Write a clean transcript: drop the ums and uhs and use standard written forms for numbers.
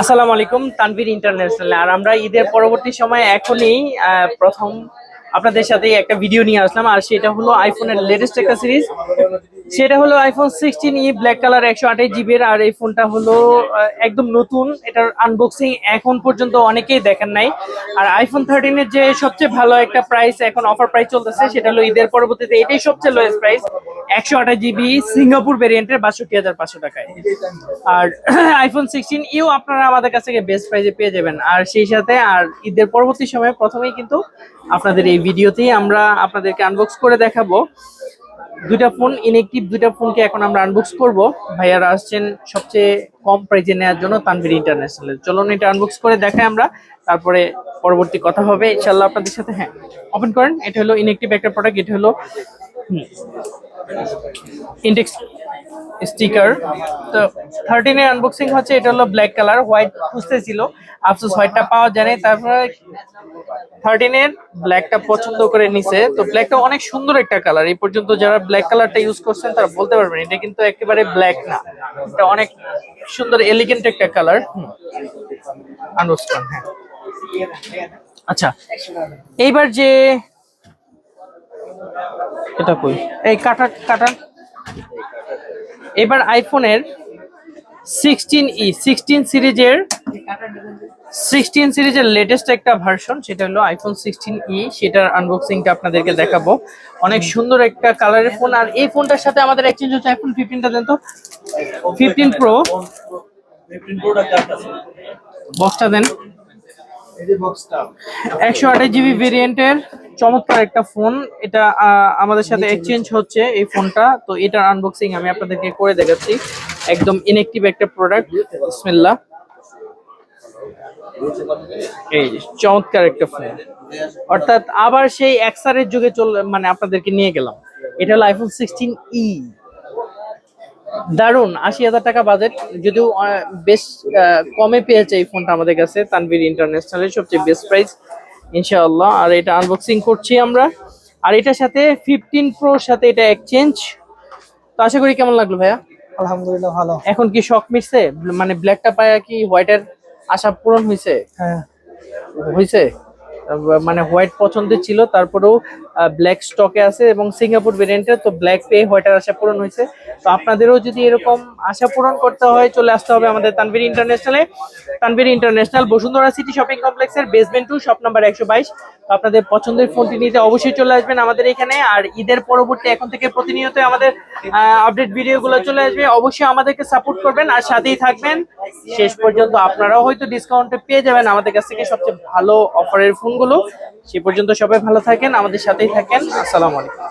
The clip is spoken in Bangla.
আসসালামু আলাইকুম, তানভীর ইন্টারন্যাশনাল। আর আমরা ঈদের পরবর্তী সময় এখনই প্রথম আপনাদের সাথে একটা ভিডিও নিয়ে আসলাম। আর সেটা হলো আইফোনের লেটেস্ট একটা সিরিজ, সেটা হলো iPhone 16e black colour 128 GB এর। আর এই ফোনটা হলো একদম নতুন, এটার আনবক্সিং এখন পর্যন্ত অনেকেই দেখেন নাই। আর আইফোন 13 এর যে সবচেয়ে ভালো একটা প্রাইস, এখন অফার প্রাইস চলতেছে, সেটা হলো ঈদের পরবর্তীতে এটাই সবচেয়ে লোয়েস্ট প্রাইস, 128 GB সিঙ্গাপুর ভেরিয়েন্টের 62,500 টাকায়। আর আইফোন 16 আপনারা আমাদের কাছ থেকে বেস্ট প্রাইসে পেয়ে যাবেন। আর সেই সাথে আর ঈদের পরবর্তী সময়ে প্রথমেই কিন্তু আপনাদের এই ভিডিওতেই আমরা আপনাদেরকে আনবক্স করে দেখাবো দুইটা ফোন, ইনএক্টিভ দুইটা ফোনকে এখন আমরা আনবক্স করব। ভাইয়ারা আসছেন সবচেয়ে কম প্রাইসে নেওয়ার জন্য তানভীর ইন্টারন্যাশনাল। চলুন এটা আনবক্স করে দেখাই আমরা, তারপরে পরবর্তী কথা হবে ইনশাআল্লাহ আপনাদের সাথে। হ্যাঁ, ওপেন করেন। এটা হলো ইনএক্টিভ একটা প্রোডাক্ট, এটা হলো ইন্ডেক্স স্টিকার। তো 13 এর আনবক্সিং হচ্ছে, এটা হলো ব্ল্যাক কালার, হোয়াইট খুঁজতেছিল, আফসোস হোয়াইটটা পাওয়া যায়নি। তারপরে 13 এর ব্ল্যাকটা পছন্দ করে নিছে। তো ব্ল্যাকটা অনেক সুন্দর একটা কালার, এই পর্যন্ত যারা ব্ল্যাক কালারটা ইউজ করছেন তারা বলতে পারবেন এটা কিন্তু একেবারে ব্ল্যাক না, এটা অনেক সুন্দর এলিগেন্ট একটা কালার। আনবক্স করেন। হ্যাঁ, আচ্ছা, এইবার যে এটা কই, এই কাটা কাটা, এবার আইফোনের 16 সিরিজের লেটেস্ট একটা ভার্সন, সেটা হলো আইফোন 16e। সেটার আনবক্সিংটা আপনাদেরকে দেখাবো। অনেক সুন্দর একটা কালারের ফোন। আর এই ফোনটার সাথে আমাদের এক্সচেঞ্জ হচ্ছে আইফোন 15টা দেন তো, 15 প্রো বক্সটা দেন। 128 GB ভেরিয়েন্টের চমৎকার একটা ফোন, এটা আমাদের সাথে এক্সচেঞ্জ হচ্ছে এই ফোনটা। তো এটার আনবক্সিং আমি আপনাদেরকে করে দেখাচ্ছি। একদম ইনএক্টিভ একটা প্রোডাক্ট। বিসমিল্লাহ, এই চমৎকার একটা ফোন, অর্থাৎ আবার সেই এক্সআর যুগে মানে আপনাদেরকে নিয়ে গেলাম। এটা হলো আইফোন 16e, দারুন। 80,000 টাকা বাজেট, যদিও বেশ কমে পেয়েছে এই ফোনটা আমাদের কাছে তানভীর ইন্টারন্যাশনালের সবচেয়ে বেস্ট প্রাইস ইনশাআল্লাহ। আর এটা আনবক্সিং করছি আমরা। আর এটার সাথে 15 প্রোর সাথে এটা এক্সচেঞ্জ। তো আশা করি কেমন লাগলো ভাইয়া? আলহামদুলিল্লাহ ভালো। এখন কি শখ মিটছে, মানে ব্ল্যাকটা পায়া কি হোয়াইটের আশা পূরণ হয়েছে? হ্যাঁ হয়েছে, মানে হোয়াইট পছন্দের ছিল, তারপরেও ব্ল্যাক স্টকে আছে এবং সিঙ্গাপুর ভেরিয়েন্টের, তো ব্ল্যাক পেয়ে হোয়াইটের আশা পূরণ হয়েছে। তো আপনাদেরও যদি এরকম আশা পূরণ করতে হয়, চলে আসতে হবে আমাদের তানভীর ইন্টারন্যাশনালে। Tanvir international Bashundhara city shopping কমপ্লেক্সের বেসমেন্ট 2, শপ নাম্বার 122। আপনাদের পছন্দের ফোনটি নিতে অবশ্যই চলে আসবেন আমাদের এখানে। আর ঈদের পরবর্তী এখন থেকে প্রতিনিয়ত আমাদের আপডেট ভিডিওগুলো চলে আসবে, অবশ্যই আমাদেরকে সাপোর্ট করবেন আর সাথেই থাকবেন শেষ পর্যন্ত। আপনারাও হয়তো ডিসকাউন্টে পেয়ে যাবেন আমাদের কাছ থেকে সবচেয়ে ভালো অফারের ফোনগুলো। সে পর্যন্ত সবাই ভালো থাকেন, আমাদের সাথেই থাকেন। আসসালামু আলাইকুম।